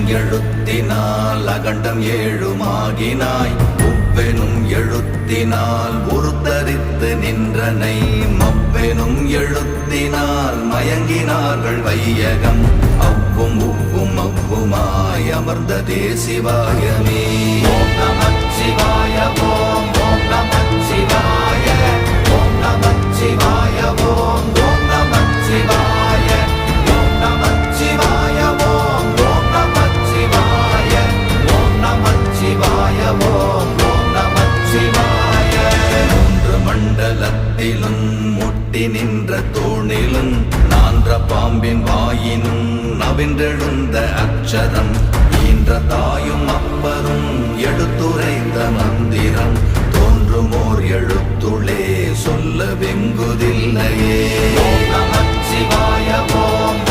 எழுத்தினால் அகண்டம் ஏழுமாகினாய். உவ்வெனும் எழுத்தினால் உருத்தரித்து நின்றனை. மவ்வெனும் எழுத்தினால் மயங்கினார்கள் வையகம். அவ்வும் உவ்வும் அவ்வுமாய் அமர்ந்ததே சிவாயமே. ஓம் நமச்சிவாய ஓம் ஓம் நமச்சிவாய ஓம் நமச்சிவாய ஓம் ஓம் நமச்சிவாய ஓம் நமச்சிவாய ஓம் ஓம் நமச்சிவாய ஓம் நமச்சிவாய ஓம் ஓம் நமச்சிவாய. மூன்று மண்டலத்திலும் முட்டி நின்ற தூணிலும் நான்ற பாம்பின் வாயினும் நவின்றெழுந்த அச்சரம் ஈன்ற தாயும் அப்பரும் எடுத்துரைத்த மந்திரம் தோன்றுமோர் எழுத்துளே சொல்ல வெங்குதில்லையே. ஓம் நமச்சிவாய ஓம்